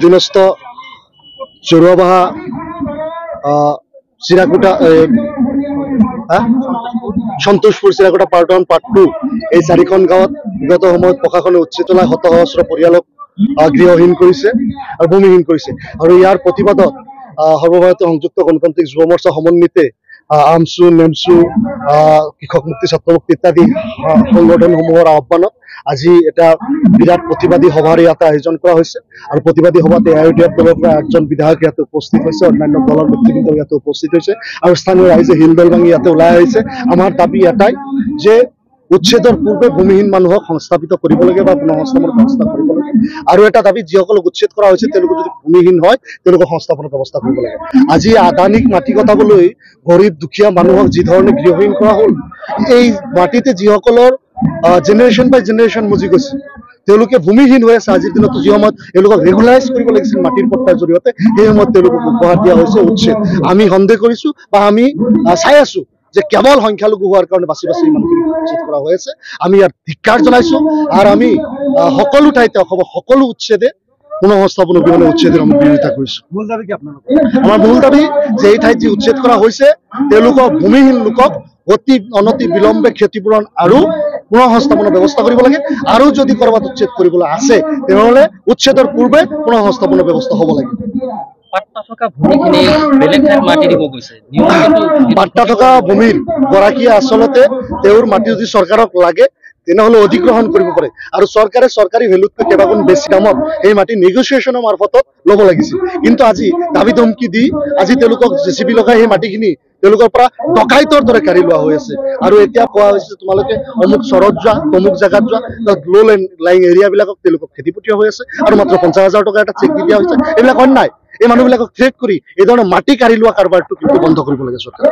অধীনস্থ চৰুৱাবাহা চিৰাকুটা Santoshpur চিৰাকুটা part 1 part 2 এই 4খন গাঁৱত বিগত সময়ত প্ৰশাসনে উচ্ছেদ চলাই শত সহস্ৰ পৰিয়ালক গৃহহীন কৰিছে আৰু ভূমিহীন কৰিছে। আৰু ইয়াৰ প্ৰতিবাদত সৰ্বভাৰতীয় সংযুক্ত গণতান্ত্ৰিক যুৱ মৰ্চা সমন্বিতে আমছু নেমছু কৃষক মুক্তি ছাত্ৰ মুক্তি ইত্যাদি সংগঠনসমূহৰ আহ্বানত আজি এটা বিৰাট প্ৰতিবাদী সভাৰ ইয়াতে আয়োজন কৰা হৈছে। আৰু প্ৰতিবাদী সভাত AIUDF দলৰ পৰা 8জন বিধায়ক ইয়াতে উপস্থিত হৈছে, অন্যান্য দলৰ নেতৃবৃন্দ ইয়াতে উপস্থিত হৈছে আৰু স্থানীয় ৰাইজে হিলদল ভাঙি ইয়াতে ওলাই আহিছে। আমাৰ দাবী এটাই যে উচ্ছেদৰ পূৰ্বে ভূমিহীন মানুহক সংস্থাপিত কৰিব লাগে বা পুনঃসংস্থাপনৰ ব্যৱস্থা কৰিব লাগে। আৰু এটা দাবী যিসকলক উচ্ছেদ কৰা হৈছে তেওঁলোক যদি ভূমিহীন হয় তেওঁলোকক সংস্থাপনৰ ব্যৱস্থা কৰিব লাগে। আজি আদানীক মাটি কটাবলৈ গৰীব দুখীয়া মানুহক যি ধৰণে গৃহহীন কৰা হ'ল, এই মাটিতে যিসকলৰ জেনেৰেশ্যন বাই জেনেৰেশ্যন মজি গৈছে তেওঁলোকে ভূমিহীন হৈ আছে। আজিৰ দিনতো যি সময়ত তেওঁলোকক ৰেগুলাৰাইজ কৰিব লাগিছিল মাটিৰ পট্টাৰ জৰিয়তে, সেই সময়ত তেওঁলোকক উপহাৰ দিয়া হৈছে উচ্ছেদ। আমি সন্দেহ কৰিছো বা আমি চাই আছো যে কেৱল সংখ্যালঘু হোৱাৰ কাৰণে বাছি বাছি মানুহখিনি উচ্ছেদ কৰা হৈ আছে। আমি ইয়াত ধিক্কাৰ জনাইছো আৰু আমি সকলো ঠাইতে অসমৰ সকলো উচ্ছেদে পুনঃসংস্থাপন অবিহনে উচ্ছেদেৰ আমি বিৰোধিতা কৰিছো। মূল দাবী কি আপোনালোকৰ? আমাৰ মূল দাবী যে এই ঠাইত যি উচ্ছেদ কৰা হৈছে তেওঁলোকক ভূমিহীন লোকক অনতি বিলম্বে ক্ষতিপূৰণ আৰু পুনঃসংস্থাপনৰ ব্যৱস্থা কৰিব লাগে। আৰু যদি কৰবাত উচ্ছেদ কৰিবলৈ আছে তেনেহ'লে উচ্ছেদৰ পূৰ্বে পুনঃসংস্থাপনৰ ব্যৱস্থা হ'ব লাগে। পাট্টা থকা ভূমিখিনি বেলেগ ঠাইত মাটি দিব গৈছে। পাট্টা থকা ভূমিৰ গৰাকীয়ে আচলতে তেওঁৰ মাটি যদি চৰকাৰক লাগে তেনেহ'লে অধিগ্ৰহণ কৰিব পাৰে আৰু চৰকাৰে চৰকাৰী ভেলুতকৈ কেইবাগুণ বেছি দামত সেই মাটি নেগচিয়েশ্যনৰ মাৰফতত ল'ব লাগিছিল। কিন্তু আজি দাবী ধমকি দি আজি তেওঁলোকক JCB লগাই সেই মাটিখিনি তেওঁলোকৰ পৰা ডকাইতৰ দৰে কাঢ়ি লোৱা হৈ আছে। আৰু এতিয়া কোৱা হৈছে তোমালোকে অমুক চৰত যোৱা অমুক জেগাত যোৱা, তাত ল' লাইং এৰিয়াবিলাকক তেওঁলোকক খেতিপতীয়া হৈ আছে আৰু মাত্ৰ 50,000 টকা এটা চেক দি দিয়া হৈছে। এইবিলাক অন্যায়। এই মানুহবিলাকক থ্ৰেট কৰি এই ধৰণৰ মাটি কাঢ়ি লোৱা কাৰবাৰটো কিন্তু বন্ধ কৰিব লাগে চৰকাৰে।